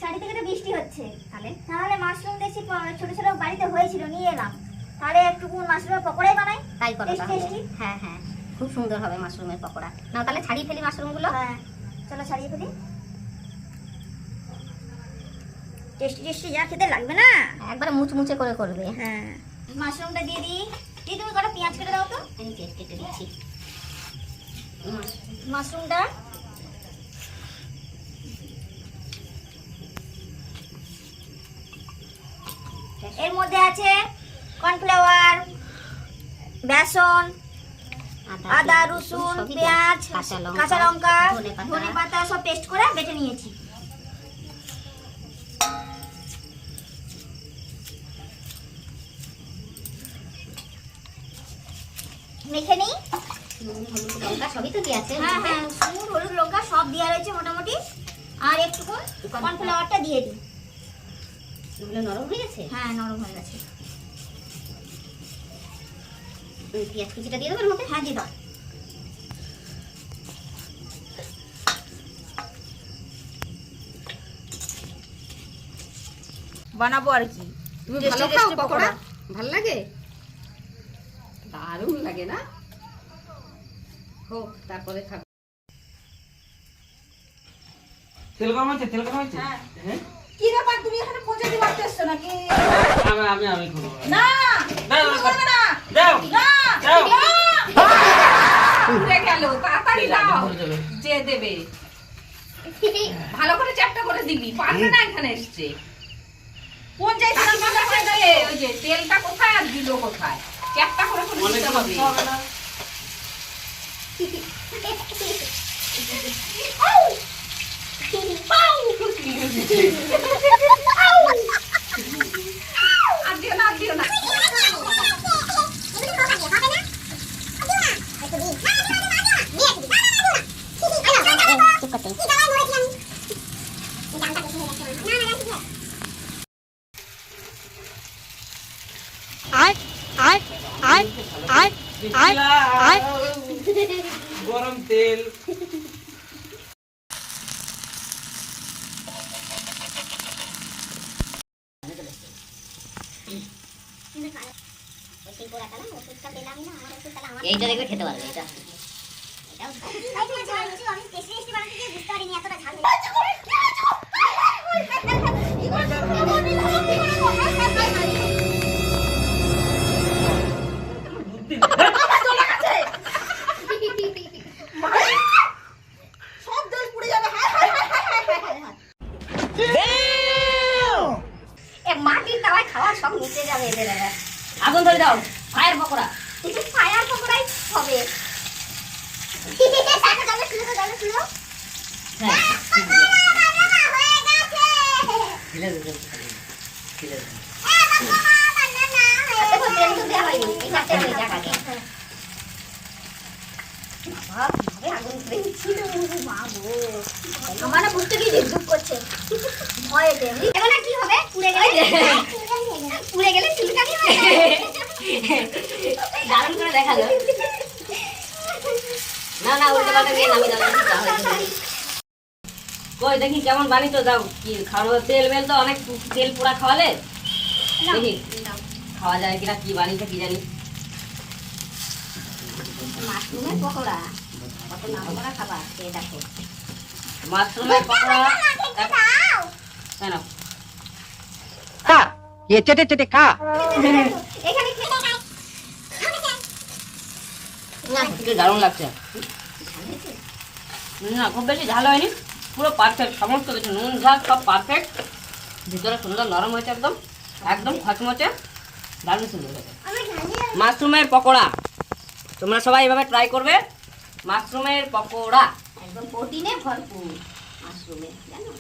শাড়ি থেকে তো বৃষ্টি হচ্ছে, তাহলে মাশরুম দেখছি ছোট ছোট বাড়িতে হয়েছিল, নিয়ে এলাম। তাহলে একটু মাশরুমের পকোড়াই বানাই। তাই করো তাহলে। হ্যাঁ হ্যাঁ, খুব সুন্দর হবে মাশরুমের পকোড়া। নাও তাহলে ছাড়িয়ে ফেলি মাশরুমগুলো। হ্যাঁ চলো ছাড়িয়ে ফেলি। টেস্টি টেস্টি যা খেতে লাগবে না, একবারে মুচমুচে করে করবে। হ্যাঁ মাশরুমটা দিয়ে দিই। তুমি কটা পেঁয়াজ কেটে দাও তো। আমি কেটে দিচ্ছি মাশরুমটা। এর মধ্যে আছে কর্নফ্লাওয়ার, বেসন, আদা রসুন পেঁয়াজ কাঁচা লঙ্কা ধনেপাতা সব পেস্ট করে বেটে নিয়েছি। মেখে নিই। হলুদ লঙ্কা সবই তো দিয়ে আছে। হ্যাঁ হ্যাঁ, নুন হলুদ লঙ্কা সব দেওয়া রয়েছে মোটামুটি। আর একটু কর্নফ্লাওয়ারটা দিয়ে দিই। এগুলো নরম হয়ে গেছে। হ্যাঁ নরম হয়ে গেছে। পেঁয়াজ কুচিটা দিয়ে দেবো এর মধ্যে। হ্যাঁ দিয়ে দাও। বানাবো আর কি। তুমি ভালো খাও পকোড়া? ভাল লাগে? দারুণ লাগে না? হোক তারপরে খাবো। তেল গরম হচ্ছে, তেল গরম হচ্ছে। হ্যাঁ কি ব্যাপার, তুমি এখানে পৌঁছে দিতে পারতেছো নাকি? আমি করবো না দাও তুমি করবে না। দাও না দাও। উড়ে গেল, তাড়াতাড়ি দাও। ভরে যাবে। যে দেবে ভালো করে চ্যাপটা করে দিবি, পারবে না এখানে এসছে। কোন যাইছিলাম ভালো করে দে, ওই যে তেলটা কোথায় আর দিল কোথায়, চ্যাপটা করে করে অনেক দিতে হবে। হবে না। আর দিও না, আর দিও না। গরম তেল। এইটা দেখবে খেতে পারবে। এটা আমি টেস্টি টেস্টি বানাতে গিয়ে বুঝতে পারিনি এতটা ঝাল। সব তেল পুড়ে যাবে। এ মাটির তাওয়ায় খাওয়া সব নিচে যাবে এদের। আগুন ধরে দাও, ফায়ার পকোড়া। ফায়ার পকোড়াই হবে। হ্যাঁ তেল তো দেওয়া হয়নি, এটা তেল হয়ে যাক আগে। আগুন ধরে ছিল মা গো। আমার না বুঝতে গিয়ে জিজ্ঞুক করছে ভয়েতে। এবার কি হবে? পুড়ে গেলে চুলকানি হবে। দারুণ করে দেখালো। না না উল্টো পাল্টা দিয়ে নামিয়ে দাও। কই দেখি কেমন বানিয়ে তো দাও। কি খাওয়া তেল মেল তো অনেক তেল পোড়া খাওয়ালে। দেখি খাওয়া যায় কিনা, কি বানিয়েছে কি জানি। মাশরুমের পকোড়া কত নাম করা খাবার, খেয়ে দেখো। মাশরুমের পকোড়া কেন খা, ये चटे चटे खा। এখানে খেতে খাই। না কি দারুণ লাগছে। না খুব বেশি ঝাল হয়নি, পুরো পারফেক্ট। সমস্ত কিছু নুন ঝাল সব পারফেক্ট। ভিতরে সুন্দর নরম হয়েছে, একদম একদম খচমচে, দারুণ সুন্দর হয়েছে। মাশরুমের পকোড়া তোমরা সবাই এভাবে ট্রাই করবে। মাশরুমের পকোড়া একদম প্রোটিনে ভরপুর মাশরুমে, জানো।